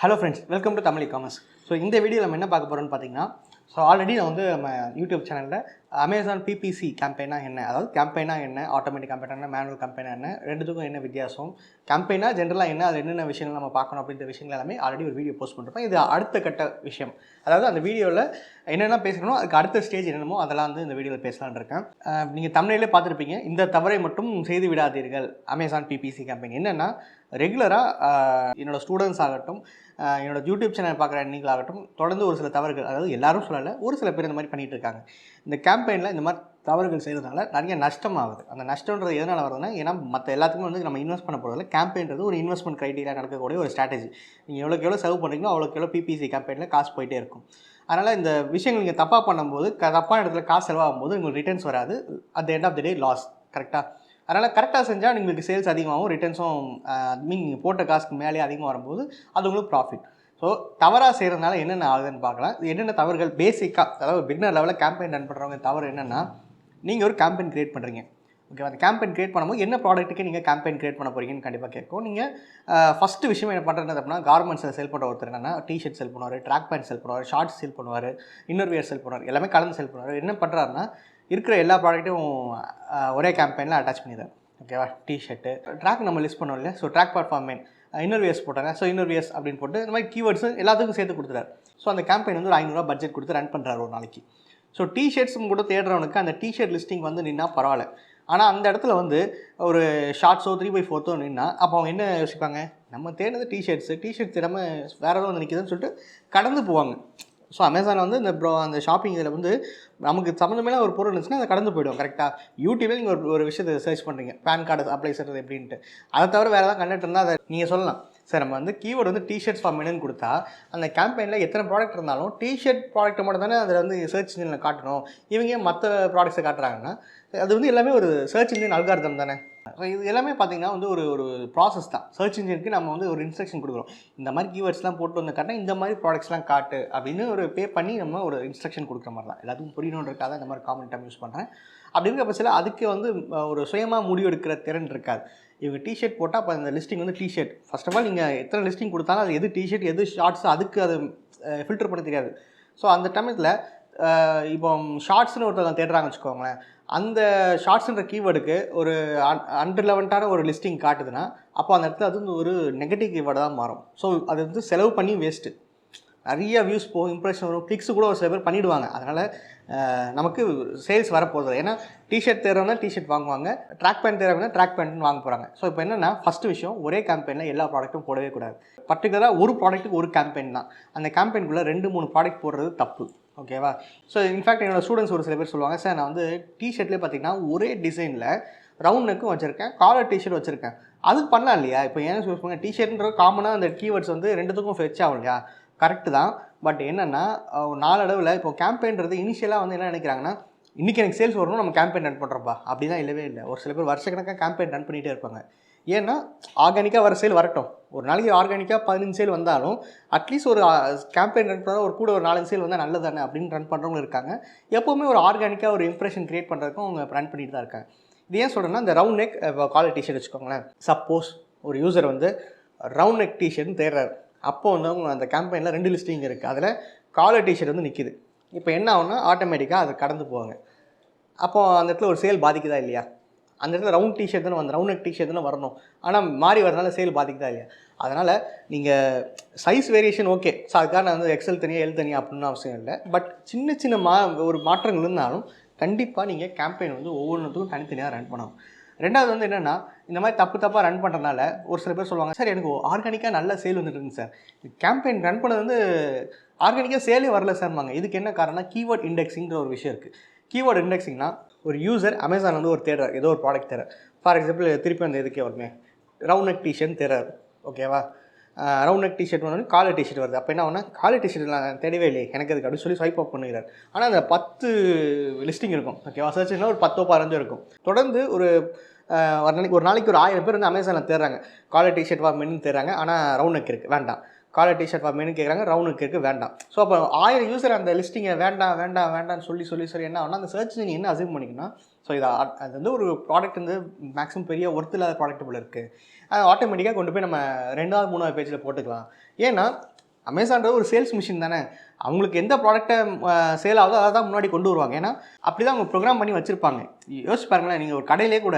Hello friends, welcome to Tamil ecommerce. So in this video நம்ம என்ன பார்க்க போறோம்னு பாத்தீங்கன்னா already நான் வந்து நம்ம YouTube சேனல்ல Amazon PPC campaign-ஆ என்ன அதாவது campaign-ஆ என்ன ஆட்டோமேட்டிக் campaign-ஆ என்ன மேனுவல் campaign-ஆ என்ன ரெண்டுத்துக்கும் என்ன வித்தியாசம் campaign-ஆ ஜெனரலா என்ன அது என்னென்ன விஷயங்கள் நம்ம பார்க்கணும் அப்படிங்கற விஷயங்கள் எல்லாமே ஆல்ரெடி ஒரு வீடியோ போஸ்ட் பண்ணிருப்பேன். இது அடுத்த கட்ட விஷயம். அதாவது அந்த வீடியோல என்னென்ன பேசணும் அதுக்கு அடுத்த ஸ்டேஜ் என்னமோ அதெல்லாம் வந்து இந்த வீடியோல பேசலாம்னு இருக்கேன். நீங்க thumbnail-ல பார்த்திருப்பீங்க. இந்த தவறை மட்டும் செய்து விடாதீர்கள். Amazon PPC campaign என்னன்னா ரெகுலரா என்னோட ஸ்டூடண்ட்ஸ் ஆகட்டும் என்னோட யூடியூப் சேனல் பார்க்குற நீங்களாகட்டும் தொடர்ந்து ஒரு சில தவறுகள் அதாவது எல்லாரும் சொல்லலை ஒரு சில பேர் இந்த மாதிரி பண்ணிகிட்டு இருக்காங்க. இந்த கேம்பெயினில் இந்த மாதிரி தவறுகள் செய்கிறதுனால நிறைய நஷ்டம் ஆகுது. அந்த நஷ்டன்றது எதனால் வருதுன்னா ஏன்னா மற்ற எல்லாத்துக்குமே வந்து நம்ம இன்வெஸ்ட் பண்ண போகிறதில்ல. கேம்பெயின்றது ஒரு இன்வெஸ்ட்மெண்ட் க்ரைட்டீரியா நடக்கக்கூடிய ஒரு ஸ்ட்ராட்டஜி. நீங்கள் எவ்வளோக்கு எவ்வளோ செலவு பண்ணுறீங்களோ அவ்வளோக்கு எவ்வளோ பிபிசி கேம்பெயினில் காசு போயிட்டே இருக்கும். அதனால் இந்த விஷயங்கள் நீங்கள் தப்பாக பண்ணும்போது தப்பான இடத்துல காசு செலவாகும் போது உங்களுக்கு ரிட்டர்ன்ஸ் வராது. At the end of the day loss. கரெக்டாக அதனால் கரெக்டாக செஞ்சால் உங்களுக்கு சேல்ஸ் அதிகமாகவும் ரிட்டர்ன்ஸும் மீன் நீங்கள் போட்ட காசுக்கு மேலே அதிகமாக வரும்போது அது உங்களுக்கு ப்ராஃபிட். ஸோ தவறாக செய்கிறதுனால என்னென்ன ஆகுதுன்னு பார்க்கலாம். என்னென்ன தவறுகள் பேசிக்காக அதாவது பிகினர் லெவலில் கேம்பெயின் ரன் பண்ணுறவங்க தவறு என்னென்னா நீங்கள் ஒரு கேம்பெயின் க்ரியேட் பண்ணுறீங்க. ஓகே, அந்த கேம்பெயின் க்ரியேட் பண்ணும்போது என்ன ப்ராடக்ட்டுக்கு நீங்கள் கேம்பெயின் க்ரியேட் பண்ண போகிறீங்கன்னு கண்டிப்பாக கேட்கும். நீங்கள் ஃபஸ்ட்டு விஷயம் என்ன பண்ணுறது அப்படின்னா கார்மெண்ட்ஸை செல் பண்ணுற ஒருத்தர் என்னென்னா டிஷர்ட் செல் பண்ணுவார், ட்ராக் பேண்ட் செல் பண்ணுவார், ஷார்ட்ஸ் செல் பண்ணுவார், இன்னர்வியர் செல் பண்ணுவார், எல்லாமே கலந்து செல் பண்ணுவார். என்ன பண்ணுறாருன்னா இருக்கிற எல்லா ப்ராடக்ட்டையும் ஒரே கேம்பெயினில் அட்டாச் பண்ணிடுறாரு. ஓகேவா, டிஷர்ட்டு ட்ராக் நம்ம லிஸ்ட் பண்ணோம் இல்லையா, ஸோ ட்ராக் பர்ஃபார்மெண்ட் இன்னர்வியர்ஸ் போட்டாங்க, ஸோ இன்னர்வியர்ஸ் அப்படின்னு போட்டு இந்த மாதிரி கீவேர்ட்ஸ் எல்லாத்துக்கும் சேர்த்து கொடுத்துறாரு. ஸோ அந்த கேம்பெயின் வந்து ஒரு 500 ரூபா பட்ஜெட் கொடுத்து ரன் பண்ணுறாரு ஒரு நாளைக்கு. ஸோ டிஷர்ட்ஸும் கூட தேடுறவனுக்கு அந்த டிஷர்ட் லிஸ்டிங் வந்து நின்னா பரவாயில்ல. ஆனால் அந்த இடத்துல வந்து ஒரு ஷார்ட்ஸோ 3/4 நின்னா அப்போ அவங்க என்ன யோசிப்பாங்க, நம்ம தேடினது டிஷர்ட் தேடாமல் வேறு எதுவும் வந்து நிற்கிதுன்னு சொல்லிட்டு கடந்து போவாங்க. ஸோ அமேசான் வந்து அந்த ஷாப்பிங் இதில் வந்து நமக்கு சம்மந்தமே ஒரு பொருள் இருந்துச்சுன்னா அதை கடந்து போய்டும். கரெக்டாக யூடியூபில் நீங்கள் ஒரு விஷயத்தை சர்ச் பண்ணுறீங்க, பேன் கார்டு அப்ளை செய்கிறது எப்படின்ட்டு. அதை தவிர வேறு ஏதாவது கண்டென்ட் இருந்தால் அதை நீங்கள் சொல்லலாம். சார் நம்ம வந்து கீவேர்டு வந்து டிஷர்ட்ஸ் ஃபார் மெனுன்னு கொடுத்தா அந்த கேம்பெயினில் எத்தனை ப்ராடக்ட் இருந்தாலும் டிஷர்ட் ப்ராடக்ட்டை மட்டும் தானே அதில் வந்து சர்ச் இன்ஜினில் காட்டணும். இவங்க மற்ற ப்ராடக்ட்ஸை காட்டுறாங்கன்னா அது வந்து எல்லாமே ஒரு சர்ச் இன்ஜின் அல்காரிதம் தானே. இது எல்லாமே பார்த்திங்கன்னா வந்து ஒரு ப்ராசஸ் தான். சர்ச் இன்ஜினுக்கு நம்ம வந்து ஒரு இன்ஸ்ட்ரக்ஷன் கொடுக்குறோம். இந்த மாதிரி கீவேர்ட்ஸ்லாம் போட்டு வந்து காட்டினா இந்த மாதிரி ப்ராடக்ட்ஸ்லாம் காட்டு அப்படின்னு ஒரு பே பண்ணி நம்ம ஒரு இன்ஸ்ட்ரக்ஷன் கொடுக்குற மாதிரி தான். எல்லாத்துக்கும் புரியணுன்றதுக்காக இந்த மாதிரி காமன் டைம் யூஸ் பண்ணுறேன். அப்படி இருக்க பட்சத்தில் அதுக்கு வந்து ஒரு சுயமாக முடிவு எடுக்கிற திறன் இருக்காது. இவங்க டிஷர்ட் போட்டால் அப்போ அந்த லிஸ்டிங் வந்து டிஷர்ட் ஃபர்ஸ்ட் ஆஃப் ஆல் நீங்கள் எத்தனை லிஸ்டிங் கொடுத்தாலும் அது எது டிஷர்ட் எது ஷார்ட்ஸ் அதுக்கு அது ஃபில்டர் பண்ண தெரியாது. ஸோ அந்த டைமத்தில் இப்போ ஷார்ட்ஸ்னு ஒருத்தர் தேடுறாங்கன்னு வச்சுக்கோங்களேன், அந்த ஷார்ட்ஸுன்ற கீவேர்டுக்கு ஒரு அன்ரிலவெண்ட்டான ஒரு லிஸ்டிங் காட்டுதுன்னா அப்போ அந்த இடத்துல அது வந்து ஒரு நெகட்டிவ் கீவேர்டு தான் மாறும். ஸோ அது வந்து செலவு பண்ணி வேஸ்ட்டு. நிறைய வியூஸ் போகும், இம்ப்ரெஷன் வரும், கிளிக்ஸு கூட ஒரு சில பேர் பண்ணிவிடுவாங்க. அதனால் நமக்கு சேல்ஸ் வரப்போகுது. ஏன்னா டிஷர்ட் தேர்றவங்க டிஷர்ட் வாங்குவாங்க, ட்ராக் பேண்ட் தேர்றவங்க ட்ராக் பேண்ட்னு வாங்க போகிறாங்க. ஸோ இப்போ என்னென்னா ஃபஸ்ட்டு விஷயம் ஒரே கேம்பெயினில் எல்லா ப்ராடக்ட்டும் போடவே கூடாது. பர்டிகுலராக ஒரு ப்ராடக்ட்டுக்கு ஒரு கேம்பெயின் தான். அந்த கேம்பெயின்குள்ளே 2-3 ப்ராடக்ட் போடுறது தப்பு. ஓகேவா. ஸோ இன்ஃபேக்ட் என்னோடய ஸ்டூடெண்ட்ஸ் ஒரு சில பேர் சொல்லுவாங்க, சார் நான் வந்து டிஷர்ட்லேயே பார்த்தீங்கன்னா ஒரே டிசைனில் ரவுண்ட் நெக்கும் வச்சுருக்கேன், காலர் டிஷர்ட் வச்சுருக்கேன், அதுக்கு பண்ணலாம் இல்லையா. இப்போ ஏன் யூஸ் பண்ணுங்க டிஷர்ட்ன்ற காமனாக அந்த கீவேர்ட்ஸ் வந்து ரெண்டுத்துக்கும் ஃபெச் ஆகும் இல்லையா. கரெக்டு தான். பட் என்னென்னா நாளடைவில் இப்போ கேம்பெயின்றது இனிஷியலாக வந்து என்ன நினைக்கிறாங்கன்னா இன்றைக்கி எனக்கு சேல்ஸ் வரணும் நம்ம கேம்பெயின் ரன் பண்ணுறப்பா அப்படிலாம் இல்லவே இல்லை. ஒரு சில பேர் வருஷக்கணக்காக கேம்பெயின் ரன் பண்ணிகிட்டே இருப்பாங்க. ஏன்னா ஆர்கானிக்காக வர சேல் வரட்டும், ஒரு நாளைக்கு ஆர்கானிக்காக 15 சேல் வந்தாலும் அட்லீஸ்ட் ஒரு கேம்பெயின் ரன் பண்ணால் ஒரு கூட ஒரு 4 சேல் வந்தால் நல்லது தானே அப்படின்னு ரன் பண்ணுறவங்க இருக்காங்க. எப்போவுமே ஒரு ஆர்கானிக்காக ஒரு இம்ப்ரெஷன் க்ரியேட் பண்ணுறதுக்கும் அவங்க ரன் பண்ணிட்டு தான் இருக்காங்க. இது ஏன் சொல்கிறேன்னா இந்த ரவுண்ட் நெக் காலர் டிஷர்ட் வச்சுக்கோங்களேன். சப்போஸ் ஒரு யூசர் வந்து ரவுண்ட் நெக் டிஷர்ட்னு தேடுறாரு, அப்போ வந்து அவங்க அந்த கேம்பெயினில் 2 லிஸ்டிங் இருக்குது, அதில் காலர் டிஷர்ட் வந்து நிற்கிது. இப்போ என்ன ஆகுனா ஆட்டோமேட்டிக்காக அதை கடந்து போவாங்க. அப்போது அந்த இடத்துல ஒரு சேல் பாதிக்குதா இல்லையா. அந்த இடத்துல ரவுண்ட் டிஷர்ட் தானே ரவுண்ட் நெக் டிஷர்ட் தானே வரணும், ஆனால் மாறி வரனால சேல் பாதிக்குதா இல்லையா. அதனால் நீங்கள் சைஸ் வேரியேஷன் ஓகே, ஸோ அதுக்காக நான் வந்து எக்ஸல் தனியாக எல் தனியாக அப்படின்னு அவசியம் இல்லை. பட் சின்ன சின்ன ஒரு மாற்றங்கள் இருந்தாலும் கண்டிப்பாக நீங்கள் கேம்பெயின் வந்து ஒவ்வொன்றுத்துக்கும் தனித்தனியாக ரன் பண்ணணும். ரெண்டாவது வந்து என்னென்னா இந்த மாதிரி தப்பாக ரன் பண்ணுறதுனால ஒரு சில பேர் சொல்லுவாங்க, சார் எனக்கு ஆர்கானிக்காக நல்ல சேல் வந்துட்டுருங்க சார், கேம்பெயின் ரன் பண்ணது வந்து ஆர்கானிக்காக சேலே வரல சார்மாங்க. இதுக்கு என்ன காரணம், கீவேர்ட் இண்டெக்ஸிங்கிற ஒரு விஷயம் இருக்குது. கீவேர்ட் இண்டெக்ஸிங்னா ஒரு யூசர் அமேசான் வந்து ஒரு தேடுறார், ஏதோ ஒரு ப்ராடக்ட் தேடுறார். ஃபார் எக்ஸாம்பிள் திருப்பி அந்த இதுக்கே வருமே ரவுண்ட் நெக் டிஷர்ட் தேடுறாரு. ஓகேவா, ரவுண்ட் நெக் டிஷர்ட் வந்து காலர் டிஷர்ட் வருது. அப்போ என்ன ஆகுனா காலர் டிஷர்ட் நான் தேடவே இல்லையே எனக்கு அதுக்கு அப்படின்னு சொல்லி ஸ்வைப் அப் பண்ணிக்கிறார். ஆனால் அந்த 10 லிஸ்டிங் இருக்கும். ஓகேவா, சர்ச்னா ஒரு 10-15 இருக்கும். தொடர்ந்து ஒரு நாளைக்கு ஒரு 1000 பேர் வந்து அமேசானில் தேடுறாங்க, காலர் டிஷர்ட் மென்னு தேடுறாங்க. ஆனால் ரவுண்ட் நெக் இருக்குது வேண்டாம், காலர் டிஷர்ட் ஃபார் மென்னு கேட்குறாங்க, ரவுண்டுக்கு கேட்க வேண்டாம். ஸோ அப்போ 1000 யூசர் அந்த லிஸ்டிங்கை வேண்டாம்னு சொல்லி என்ன ஆகுனா அந்த சர்ச் நீங்கள் என்ன அசியூம் பண்ணிக்கணும்னா, ஸோ அது வந்து ஒரு ப்ராடக்ட் வந்து மேக்ஸிமம் பெரிய ஒர்த் இல்லாத ப்ராடக்ட் போல இருக்குது, அது ஆட்டோமேட்டிக்காக கொண்டு போய் நம்ம 2வது 3வது பேஜில் போட்டுக்கலாம். ஏன்னா அமேசான்றது ஒரு சேல்ஸ் மிஷின் தானே, அவங்களுக்கு எந்த ப்ராடக்ட்டை சேல் ஆகுதோ அதை தான் முன்னாடி கொண்டு வருவாங்க. ஏன்னா அப்படி தான் அவங்க ப்ரோக்ராம் பண்ணி வச்சுருப்பாங்க. யோசிச்சு பாருங்களேன், நீங்கள் ஒரு கடையிலே கூட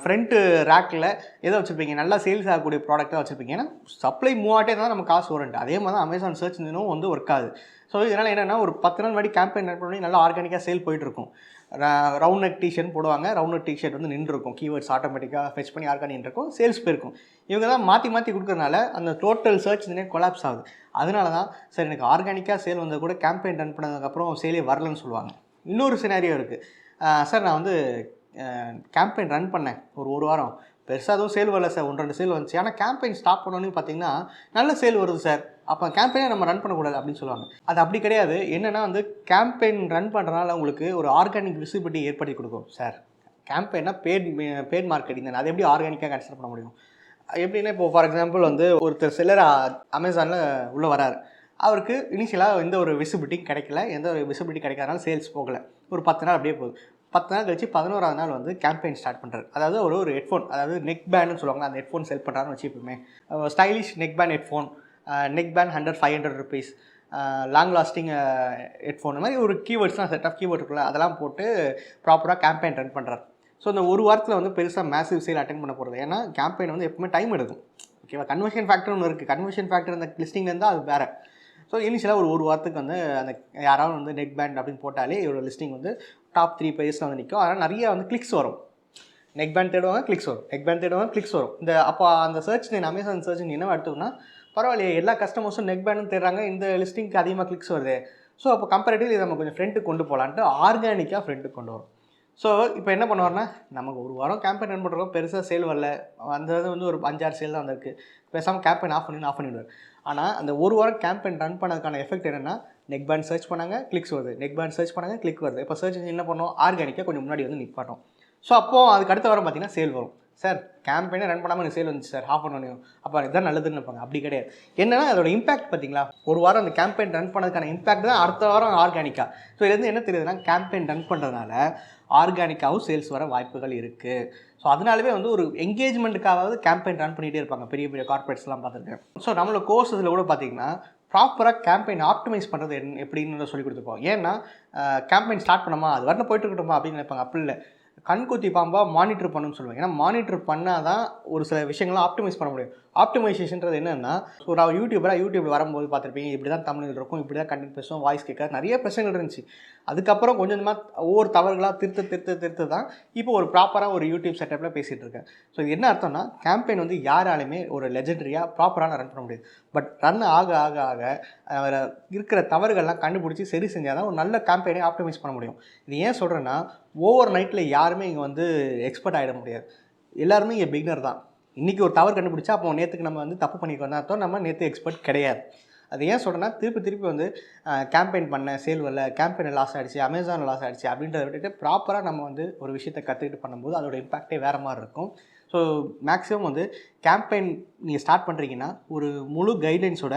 ஃப்ரண்ட்டு ரேக்கில் எதை வச்சுருப்பீங்க, நல்லா சேல்ஸ் ஆகக்கூடிய ப்ராடக்டாக வச்சுருப்பீங்க. ஏன்னா சப்ளை மூவ் ஆகிட்டே தான் நம்ம காசு வரும்ட்டு. அதே மாதிரி தான் அமேசான் சர்ச் இன்ஜினும் வந்து ஒர்க் ஆகுது. ஸோ இதனால் என்னென்னா ஒரு 10 நாள் முன்னாடி கேம்பெயின் ரன் பண்ணி நல்லா ஆர்கானிக்காக சேல் போயிட்டுருக்கும். ரவுண்ட் நெக் டிஷர்ட் போடுவாங்க, ரவுண்ட் நெக் டிஷர்ட் வந்து நின்றுருக்கும், கீவேர்ட்ஸ் ஆட்டோமேட்டிக்காக ஃபெச் பண்ணி ஆர்கானிக் இருக்கும், சேல்ஸ் போயிருக்கும். இவங்க தான் மாற்றி கொடுக்குறதுனால அந்த டோட்டல் சர்ச் இன்ஜினே கொலாப்ஸ் ஆகுது. அதனால தான் சரி எனக்கு ஆர்கானிக்காக சேல் வந்தது கூட கேம்பெயின் ரன் பண்ணதுக்கப்புறம் சேலே வரலன்னு சொல்லுவாங்க. இன்னொரு சினாரியோ இருக்குது, சார் நான் வந்து கேம்பெயின் ரன் பண்ணேன் ஒரு வாரம், பெருசாக எதுவும் சேல் வரல சார், 1-2 சேல் வந்துச்சு, ஆனால் கேம்பெயின் ஸ்டாப் பண்ணோன்னு பார்த்தீங்கன்னா நல்ல சேல் வருது சார், அப்போ கேம்பெயினை நம்ம ரன் பண்ணக்கூடாது அப்படின்னு சொல்லுவாங்க. அது அப்படி கிடையாது. என்னென்னா வந்து கேம்பெயின் ரன் பண்ணுறதுனால உங்களுக்கு ஒரு ஆர்கானிக் விசிபிலிட்டி ஏற்படுத்தி கொடுக்கும். சார் கேம்பெயினா பெய்ட் மார்க்கெட்டிங் தானே, அது எப்படி ஆர்கானிக்காக கன்சிடர் பண்ண முடியும்? எப்படின்னா இப்போ ஃபார் எக்ஸாம்பிள் வந்து ஒருத்தர் செல்லர் அமேசானில் உள்ளே வராரு, அவருக்கு இனிஷியலாக எந்த ஒரு விசிபிலிட்டியும் கிடைக்கல, எந்த ஒரு விசிபிலிட்டி கிடைக்காதனால சேல்ஸ் போகலை. ஒரு 10 நாள் அப்படியே போகுது. 10 நாள் கழிச்சு 11வது நாள் வந்து கேம்பெயின் ஸ்டார்ட் பண்ணுறாரு. அதாவது ஒரு ஹெட்ஃபோன், அதாவது நெக் பேண்டுன்னு சொல்லுவாங்க, அந்த ஹெட்ஃபோன் செல் பண்ணுறாருன்னு வச்சுப்போமே, stylish neck band headphone, neck band 100-500 rupees, long lasting headphone, இந்த மாதிரி ஒரு கீவேர்ட்ஸ்லாம் செட் ஆஃப் கீவேர்ட் இருக்குல்ல, அதெல்லாம் போட்டு ப்ராப்பராக கேம்பெயின் ரன் பண்ணுறாரு. ஸோ இந்த ஒரு வாரத்தில் வந்து பெருசாக மேசிவ் சேல் அட்டென்ட் பண்ண போகிறது. ஏன்னா கேம்பெயின் வந்து எப்பவுமே டைம் எடுக்கும். ஓகேவா, கன்வர்ஷன் ஃபேக்டர் ஒன்று இருக்குது, கன்வர்ஷன் ஃபேக்டர் அந்த லிஸ்டிங்லேருந்து அது வேறு. ஸோ இனிஷியலாக ஒரு வாரத்துக்கு வந்து அந்த யாராவது வந்து நெக் பேண்ட் அப்படின்னு போட்டாலே இவரோட லிஸ்டிங் வந்து டாப் 3 பேஜஸில் வந்து நிற்கும். அதனால் நிறைய வந்து கிளிக்ஸ் வரும். நெக் பேண்ட் தேடுவாங்க, கிளிக்ஸ் வரும், நெக் பேண்ட் தேடுவாங்க, கிளிக்ஸ் வரும். இந்த அப்போ அந்த சர்ச் அமேசான் சர்ச் என்ன எடுத்தோம்னா, பரவாயில்லையே எல்லா கஸ்டமர்ஸும் நெக் பேண்டும் தேடுறாங்க, இந்த லிஸ்டிங்க்கு அதிகமாக கிளிக்ஸ் வருது, ஸோ அப்போ கம்பேரிட்டிவ்லி இதை நம்ம கொஞ்சம் ஃப்ரெண்டுக்கு கொண்டு போகலான்ட்டு ஆர்கானிக்காக ஃப்ரெண்டுக்கு கொண்டு வரும். ஸோ இப்போ என்ன பண்ணுவார்னா, நமக்கு ஒரு வாரம் கேம்பெயின் ரன் பண்ணுறோம், பெருசாக சேல் வரல, அந்த வந்து ஒரு 5-6 சேல் தான் வந்திருக்கு, பேசாமல் கேம்பெயின் ஆஃப் பண்ணிவிடுவார். ஆனால் அந்த ஒரு வாரம் கேம்பெயின் ரன் பண்ணதுக்கான எஃபெக்ட் என்னென்னா, நெக் பேண்ட் சர்ச் பண்ணாங்க, கிளிக்ஸ் வருது, நெக் பேண்ட் சர்ச் பண்ணாங்க, கிளிக் வருது. இப்போ சர்ச் என்ன பண்ணோம், ஆர்கானிக்காக கொஞ்சம் முன்னாடி வந்து நிற்பாட்டோம். ஸோ அப்போது அதுக்கு அடுத்த வாரம் பார்த்தீங்கன்னா சேல் வரும். சார் கேம்பெயினே ரன் பண்ணாமல் எனக்கு சேல் வந்துச்சு சார், ஆஃப் பண்ணணும், அப்போ இதுதான் நல்லதுன்னு நினைப்பாங்க. அப்படி கிடையாது. என்னன்னா அதோட இம்பாக்ட் பார்த்தீங்களா, ஒரு வாரம் அந்த கேம்பெயின் ரன் பண்ணதுக்கான இம்பாக்ட் தான் அடுத்த வாரம் ஆர்கானிக்காக. ஸோ இதுலேருந்து என்ன தெரியுதுன்னா, கேம்பெயின் ரன் பண்ணுறதுனால ஆர்கானிக்காகவும் சேல்ஸ் வர வாய்ப்புகள் இருக்குது. ஸோ அதனாலவே வந்து ஒரு என்கேஜ்மெண்ட்டுக்காவது கேம்பெயின் ரன் பண்ணிகிட்டே இருப்பாங்க பெரிய பெரிய கார்பரேட்ஸ்லாம் பார்த்துருக்கேன். ஸோ நம்மளோட கோர்ஸஸில் கூட பார்த்தீங்கன்னா ப்ராப்பராக கேம்பெயின் ஆப்டிமைஸ் பண்ணுறது எப்படின்னு சொல்லி கொடுத்துருப்போம். ஏன்னா கேம்பெயின் ஸ்டார்ட் பண்ணோமா, அது வரணும் போயிட்டு இருக்கட்டுமா அப்படின்னு நினைப்பாங்க. அப்படி இல்லை, கண்குத்தி பாம்பாக மானிட்டர் பண்ணணும்னு சொல்லுவாங்க. ஏன்னா மானிட்டர் பண்ணால் தான் ஒரு சில விஷயங்கள்லாம் ஆப்டிமைஸ் பண்ண முடியும். ஆப்டிமைசேஷன்றது என்னென்னா, ஒரு யூடியூப்பில் வரும்போது பார்த்துருப்பீங்க, இப்படி தான் தமிழ் இருக்கும், இப்படி தான் கண்டென்ட் பேசுவோம், வாய்ஸ் கேட்காது, நிறைய பிரச்சனைகள் இருந்துச்சு. அதுக்கப்புறம் கொஞ்சம் கொஞ்சமாக ஒவ்வொரு தவறுகளாக திருத்த தான் இப்போ ஒரு ப்ராப்பராக ஒரு யூடியூப் செட்டப்பில் பேசிகிட்டு இருக்கேன். ஸோ இது என்ன அர்த்தம்னா, கேம்பெயின் வந்து யாராலுமே ஒரு லெஜெண்டரியாக ப்ராப்பராக ரன் பண்ண முடியாது. பட் ரன் ஆக ஆக ஆக இருக்கிற தவறுகள்லாம் கண்டுபிடிச்சி சரி செஞ்சால் தான் ஒரு நல்ல கேம்பெயினை ஆப்டிமைஸ் பண்ண முடியும். இது ஏன் சொல்கிறேன்னா, ஓவர் நைட்டில் யாருமே இங்கே வந்து எக்ஸ்பர்ட் ஆகிட முடியாது. எல்லாருமே இங்கே பிகினர் தான். இன்றைக்கி ஒரு தவறு கண்டுபிடிச்சா அப்போ நேற்றுக்கு நம்ம வந்து தப்பு பண்ணியிருக்கோம் தான் அர்த்தம், நம்ம நேற்று எக்ஸ்பர்ட் கிடையாது. அது ஏன் சொல்கிறேன்னா, திருப்பி வந்து கேம்பெயின் பண்ண சேல் வரல, கேம்பெயின் லாஸ் ஆகிடுச்சு, அமேசான் லாஸ் ஆகிடுச்சு அப்படின்றத விட்டுட்டு ப்ராப்பராக நம்ம வந்து ஒரு விஷயத்தை கற்றுக்கிட்டு பண்ணும்போது அதோட இம்பாக்டே வேறு மாதிரி இருக்கும். ஸோ மேக்ஸிமம் வந்து கேம்பெயின் நீங்கள் ஸ்டார்ட் பண்ணுறீங்கன்னா ஒரு முழு கைட்லைன்ஸோட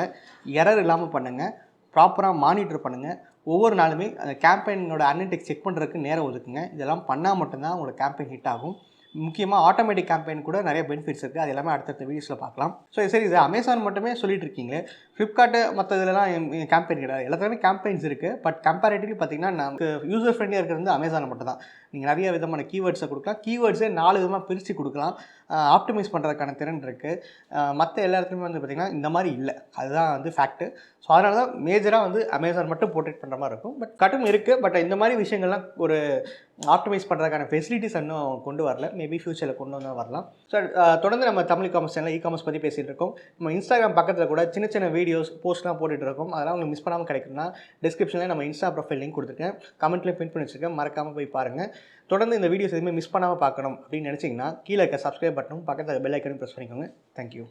எரர் இல்லாமல் பண்ணுங்கள், ப்ராப்பராக மானிட்டர் பண்ணுங்கள். ஒவ்வொரு நாளுமே அந்த கேம்பெயினோட அனலிட்டிக்ஸ் செக் பண்ணுறதுக்கு நேரம் ஒதுக்குங்க. இதெல்லாம் பண்ணால் மட்டும்தான் உங்களோட கேம்பெயின் ஹிட் ஆகும். முக்கியமாக ஆட்டோமேட்டிக் கேம்பெயின் கூட நிறைய பெனிஃபிட்ஸ் இருக்குது. அது எல்லாமே அடுத்தடுத்த வீடியோஸில் பார்க்கலாம். ஸோ சரி, இது அமேசான் மட்டுமே சொல்லிட்டு இருக்கீங்களே, ஃப்ளிப்கார்ட்டு மற்ற இதெல்லாம் கேம்பெயின் கிடையாது, எல்லாத்துலேயுமே கேம்பெயின்ஸ் இருக்குது. பட் கம்பேரிட்டிவ்லி பார்த்தீங்கன்னா நமக்கு யூசர் ஃப்ரெண்ட்லியாக இருக்கிறது வந்து அமேசான் மட்டும் தான். நீங்கள் நிறைய விதமான கீவேர்ட்ஸை கொடுக்கலாம், கீவேர்ட்ஸே 4 விதமாக பிரித்து கொடுக்கலாம், ஆப்டிமைஸ் பண்ணுறதுக்கான திறன் இருக்குது. மற்ற எல்லா இடத்துலையுமே வந்து பார்த்திங்கன்னா இந்த மாதிரி இல்லை, அதுதான் வந்து ஃபேக்ட்டு. ஸோ அதனால தான் மேஜராக வந்து அமேசான் மட்டும் போர்ட்ரேட் பண்ணுற மாதிரி இருக்கும். பட் கட்டும் இருக்குது. பட் இந்த மாதிரி விஷயங்கள்லாம் ஒரு ஆப்டிமைஸ் பண்ணுறதுக்கான ஃபெசிலிட்டிஸ் இன்னும் கொண்டு வரல, மேபி ஃபியூச்சரில் கொண்டு வந்து வரலாம். ஸோ தொடர்ந்து நம்ம தமிழ் காமர்ஸ் சேனலில் இ-காமர்ஸ் பற்றி பேசிகிட்டு இருக்கோம். நம்ம இன்ஸ்டாகிராம் பக்கத்தில் கூட சின்ன சின்ன வீடியோஸ் போஸ்ட்லாம் போட்டுட்டு இருக்கோம். அதெல்லாம் உங்களுக்கு மிஸ் பண்ணாமல் கிடைக்குன்னா டிஸ்கிரிப்ஷனில் நம்ம இன்ஸ்டா ப்ரொஃபைல் லிங்க் கொடுத்துருக்கேன், கமெண்ட்லேயும் பின் பண்ணி வச்சுருக்கேன், மறக்காமல் போய் பாருங்கள். தொடர்ந்து இந்த வீடியோஸ் எதுவுமே மிஸ் பண்ணாமல் பார்க்கணும் அப்படின்னு நினச்சிங்கன்னா கீழே இருக்க சப்ஸ்கிரைப் பட்டனும் பக்கத்தில் பெல் ஐக்கனும் ப்ரெஸ் பண்ணிக்கோங்க. தேங்க்யூ.